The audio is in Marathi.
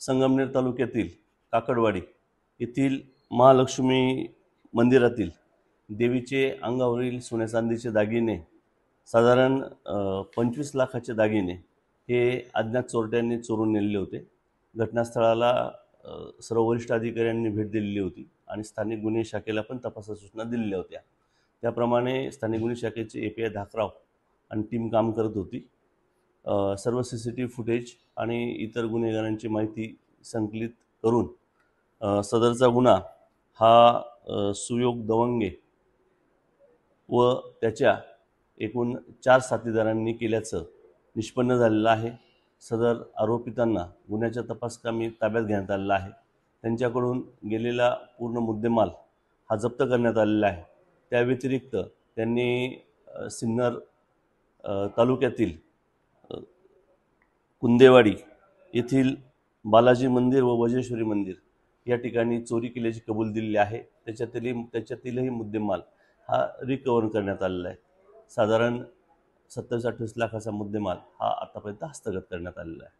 संगमनेर तालुक्यातील काकडवाडी येथील महालक्ष्मी मंदिरातील देवीचे अंगावरील सोन्या चांदीचे दागिने साधारण 25 लाखाचे दागिने हे अज्ञात चोरट्यांनी चोरून नेलेले होते। घटनास्थळाला सर्व वरिष्ठ अधिकाऱ्यांनी भेट दिलेली होती आणि स्थानिक गुन्हे शाखेला पण तपासाच्या सूचना दिलेल्या होत्या। त्याप्रमाणे स्थानिक गुन्हे शाखेचे API धाकराव आणि टीम काम करत होती। सर्व CCTV फुटेज आणि इतर गुन्हेगारांची माहिती संकलित करून सदरचा गुन्हा हा सुयोग दवंगे व त्याच्या एकूण 4 साथीदारांनी केल्याचं निष्पन्न झालेलं आहे। सदर आरोपितांना गुन्ह्याच्या तपासकामी ताब्यात घेण्यात आलेला आहे। त्यांच्याकडून गेलेला पूर्ण मुद्देमाल हा जप्त करण्यात आलेला आहे। त्या व्यतिरिक्त त्यांनी सिन्नर तालुक्यातील कुंदेवाडी येथील बालाजी मंदिर व वजेश्वरी मंदिर या ठिकाणी चोरी केल्याची कबूल दिलेली आहे। त्याच्यातीलही मुद्देमाल हा रिकव्हर करण्यात आलेला आहे। साधारण 27-28 लाखाचा मुद्देमाल हा आतापर्यंत हस्तगत करण्यात आलेला आहे।